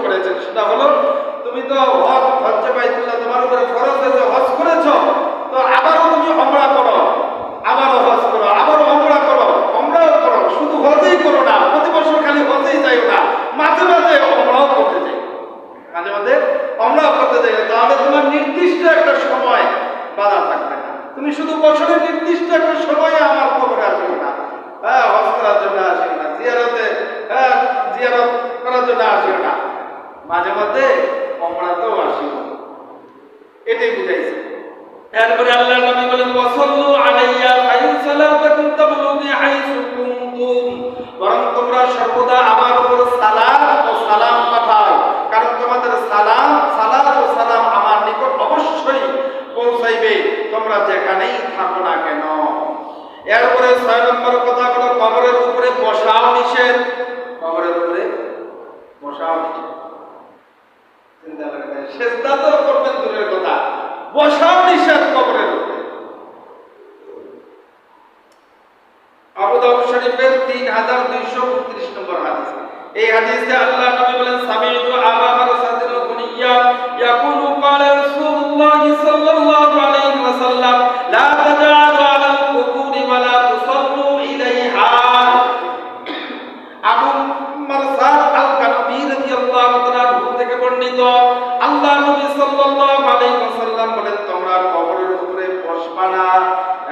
করেছেন, সেটা হলো তুমি তো হজ্জে বাইতুল্লাহ তোমার উপরে ফরজ হয়েছে, হজ করেছো, তো আবারও তুমি উমরা করো, আবারও হজ করো, আবারও উমরা করো, উমরাও করো, শুধু হজই করো না, প্রতি বছর খালি হজেই যাইও না, মাঝে মাঝে উমরাও করতে যাই, মাঝে মাঝে উমরাও করতে যাই। তাহলে তোমার নির্দিষ্ট একটা সময় বাধা থাকবে না। তুমি শুধু বছরের নির্দিষ্ট একটা সময়ে আমার কবরে আসবে না, হজ করার জন্য আসবে না, জিয়ারত করার জন্য আসবে না, মাঝে মাঝে উমরাতেও আসবে, এটাই বুঝাইছে। এরপরে আল্লাহর নবী বলেন ওয়াসাল্লু আলাইয়া ফাইন সালাতাকুম তাবলুগি হাইসু কুনতুম, বরং তোমরা সর্বদা আমার উপর সালাত ও সালাম পাঠাও, কারণ তোমাদের সালাত ও সালাম আমার নিকট অবশ্যই পৌঁছাইবে তোমরা যেখানেই থাকো না কেন। এরপরে 6 নম্বর কথা হলো কবরের উপরে বসাও নিষেধ। কবরের উপরে বসাও নিষেধ, চিন্তা করে সেজদা তো করবেন দূরের কথা, বসাও নিষেধ কবরের উপরে। আবু দাউদ শরীফের 3232 নম্বর হাদিস। এই হাদিসে আল্লাহ নবী বলেন সামিউতু আবা মারসাদিল কুনিয়া ইয়াকুলু ক্বালা রাসূলুল্লাহ সাল্লাল্লাহু আলাইহি ওয়াসাল্লাম লা তাজআলু আলাল কুবুরি ওয়া লা তুসাল্লু ইলাইহা। আবু মারসাদ আল-কানবী রাদিয়াল্লাহু তাআলা থেকে বর্ণিত, আল্লাহ নবী সাল্লাল্লাহু আলাইহি ওয়াসাল্লাম বলেন তোমরা কবরের উপরে বসবা না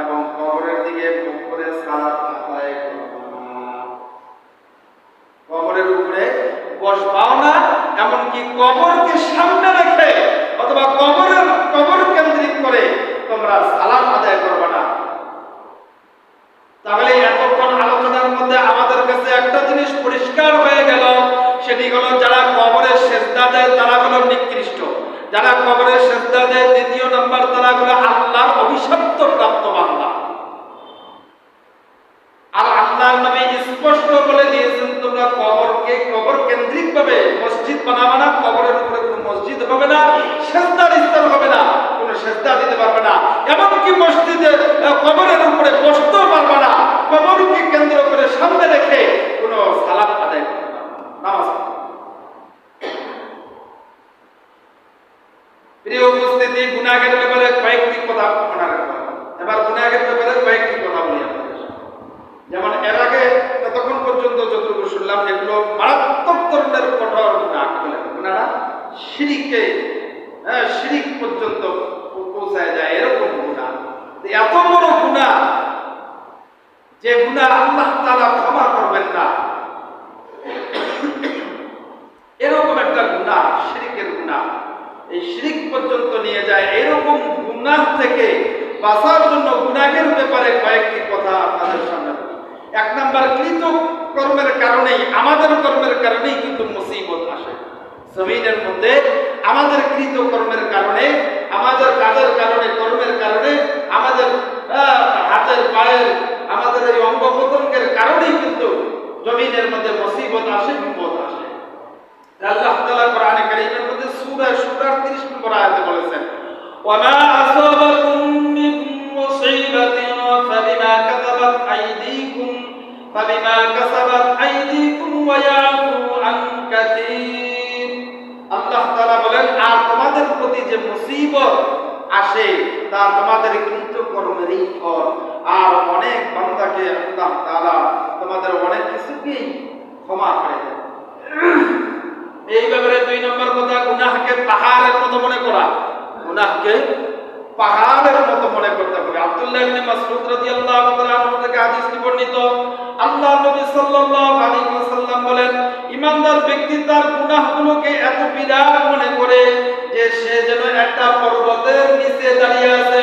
এবং কবরের দিকে মুখ করে সালাত আদায় করবে না। কবরের উপরে বসবাও না, এমনকি কবরকে সামনে রেখে অথবা কবর কেন্দ্রিক করে তোমরা সালাত আদায় করবে না। তাহলে এতক্ষণ আলোচনার মধ্যে আমাদের কাছে একটা জিনিস পরিষ্কার হয়ে গেল, সেটি হলো যারা কবরে সেজদা দেয় তারা হলো নিকৃষ্ট, যারা কবরে সেজদা দেয় দ্বিতীয় নাম্বার তারা হলো আল্লাহর অভিশপ্ত প্রাপ্ত বান্দা। আর আল্লাহর নবী স্পষ্ট বলে দিয়েছেন তোমরা কবর কেন্দ্রিক ভাবে মসজিদ বানাবে না, কবরের উপরে কোনো মসজিদ হবে না, সেজদার স্থান হবে না, কোনো সেজদা দিতে পারবে না, এমনকি মসজিদে কবরের উপরে বসতেও পারবে না, কবরকে কেন্দ্র করে সামনে রেখে কোনো সালাত আদায় করবে না, নামাজ। প্রিয় উপস্থিতি, গুনাহের ব্যাপারে কয়েকটি কথা মনে রাখবেন। এবার গুনাহের ব্যাপারে কয়েকটি কথা বলি আপনাদের। যেমন এর আগে ততক্ষণ পর্যন্ত যতটুকু শুনলাম এগুলো মারাত্মক ধরনের কঠোর গুনাহ, গুনাহটা শিরিক পর্যন্ত পৌঁছায় যায়, এরকম গুনাহ, এত বড় গুনাহ যে গুনাহ আল্লাহ তাআলা ক্ষমা করবেন না, এরকম একটা গুনাহ, শিরিকের গুনাহ, এই শিরিক পর্যন্ত নিয়ে যায়। এরকম গুনাহ থেকে বাঁচার জন্য গুনাহের ব্যাপারে কয়েকটি কথা আপনাদের সামনে। 1 নাম্বার, কৃত কর্মের কারণেই, আমাদের কর্মের কারণেই কিন্তু মুসিবত আসে জমিনের মধ্যে। আমাদের কৃত কর্মের কারণে, আমাদের কাজের কারণে, কর্মের কারণে, আমাদের হাতের পায়ের, আমাদের এই অঙ্গ প্রত্যঙ্গের কারণেই কিন্তু জমিনের মধ্যে মুসিবত আসে, বিপদ আসে। আল্লাহ তাআলা কোরআনে কারীমের মধ্যে সূরা শুরার 30 নম্বর আয়াতে বলেছেন ওয়ামা আসাবাকুম মিন মুসিবাতিন ফাবিমা কাসাবাত আইদিকুম ওয়া ইয়াফু আন কাসীর। আল্লাহ তাআলা বলেন আর তোমাদের প্রতি যে মুসিবত আসে তা তোমাদের কৃত কর্মেরই ফল, আর অনেক বান্দাকে আল্লাহ তাআলা তোমাদের অনেক কিছুকেই ক্ষমা করে দেন। এই ব্যাপারে 2 নম্বর কথা, গুনাহকে পাহাড়ের মতো মনে করা, গুনাহকে পাহাড়ের মতো মনে করতে হবে। আব্দুল্লাহ ইবনে মাসউদ রাদিয়াল্লাহু তাআলা আনহু থেকে হাদিসটি বর্ণিত, আল্লাহর নবী সাল্লাল্লাহু আলাইহি ওয়াসাল্লাম বলেন ঈমানদার ব্যক্তি তার গুনাহগুলোকে এত বিরাট মনে করে যে সে যেন একটা পর্বতের নিচে দাঁড়িয়ে আছে।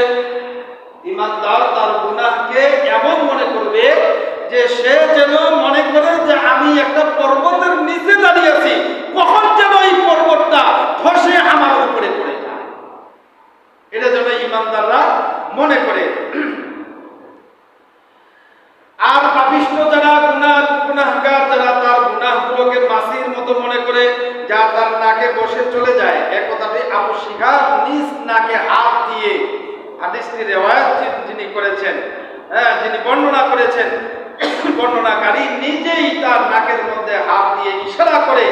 ঈমানদার তার গুনাহকে এমন মনে করবে যে সে যেন মনে করে যে আমি একটা পর্বতের নিচে দাঁড়িয়ে আছি, কখন যেন এই পর্বতটা ধসে আমার উপরে পড়ে যায়, এটা যেন ঈমানদাররা মনে করে। আর পাপিষ্ঠ যারা গুনাহগার, যারা তার গুনাহগুলোকে মাছির মতো মনে করে যা তার নাকে বসে চলে যায়, এই কথাটি আবু শিহাব নিজ নাকে হাত দিয়ে, হাদিসটি রিওয়ায়াত যিনি করেছেন, যিনি বর্ণনা করেছেন, বর্ণনাকারী নিজেই তার নাকের মধ্যে হাত দিয়ে ইশারা করে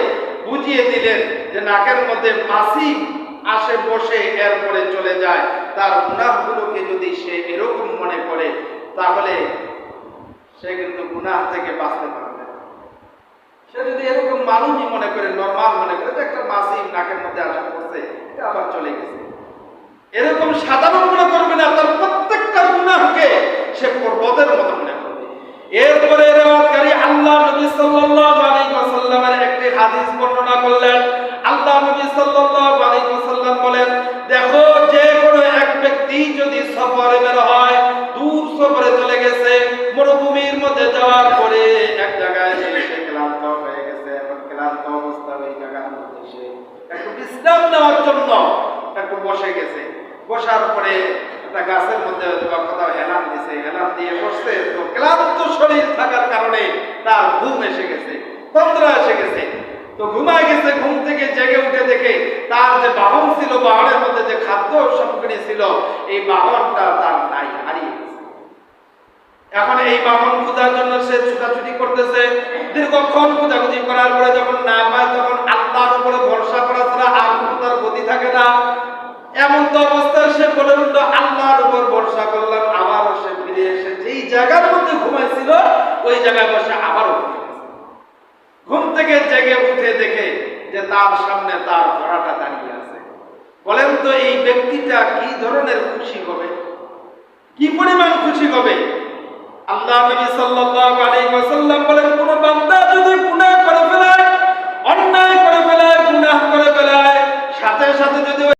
বুঝিয়ে দিলেন যে নাকের মধ্যে মাছি আসে বসে এরপরে চলে যায়, তার গুনাহগুলোকে যদি সে এরকম মনে করে তাহলে সে কিন্তু গুনাহ থেকে বাঁচতে পারবে না। সে যদি এরকম মানুষই মনে করে, নরমাল মনে করে যে একটা মাছি নাকের মধ্যে আসে পড়ছে, এটা আবার চলে গেছে, এরকম সাধারণ মনে করবে না, তার প্রত্যেকটা গুনাহকে সে পর্বতের মতো মনে করবে। এরপরে রিওয়ায়াতকারী আল্লাহ নবী সাল্লাল্লাহু আলাইহি ওয়াসাল্লামের একটি হাদিস বর্ণনা করলেন। আল্লাহ নবী সাল্লাল্লাহু আলাইহি ওয়াসাল্লাম বলেন, দেখো যে কোনো এক ব্যক্তি যদি সফরে বের হয়, দূর সফরে চলে গেছে, মরুভূমির মধ্যে যাওয়ার পরে এক জায়গায় এসে ক্লান্ত হয়ে গেছে, এবং ক্লান্ত অবস্থায় ওই জায়গার মধ্যে সে একটু বিশ্রাম নেওয়ার জন্য একটু বসে গেছে, বসার পরে একটা গাছের মধ্যে কোথাও হেলান দিছে, হেলান দিয়ে বসছে, তো ক্লান্ত শরীর থাকার কারণে তার ঘুম এসে গেছে, তন্দ্রা এসে গেছে, তো ঘুমায় গেছে। ঘুম থেকে জেগে উঠে দেখে তার যে বাহন ছিল, বাহনের মধ্যে যে খাদ্য সামগ্রী ছিল, এই বাহনটা তার নাই, হারিয়ে গেছে। এখন এই বাহন খোঁজার জন্য সে ছুটাছুটি করতেছে, দীর্ঘক্ষণ খোঁজাখুঁজি করার পরে যখন না পায়, তখন আল্লাহর উপরে ভরসা করা ছাড়া আর কোনো তার গতি থাকে না। এমন তো অবস্থায় সে বলে উঠল, আল্লাহর উপর ভরসা করলাম। আবারও সে ফিরে এসে যেই জায়গার মধ্যে ঘুমাইছিল ওই জায়গায় বসে আবারও ঘুম থেকে জেগে উঠে দেখে যে তার সামনে তার ঘোড়াটা দাঁড়িয়ে আছে। বলেন তো এই ব্যক্তিটা কি ধরনের খুশি হবে, কি পরিমাণ খুশি হবে? আল্লাহ নবী সাল্লাল্লাহু আলাইহি ওয়াসাল্লাম বলেন, কোন বান্দা যদি গুনাহ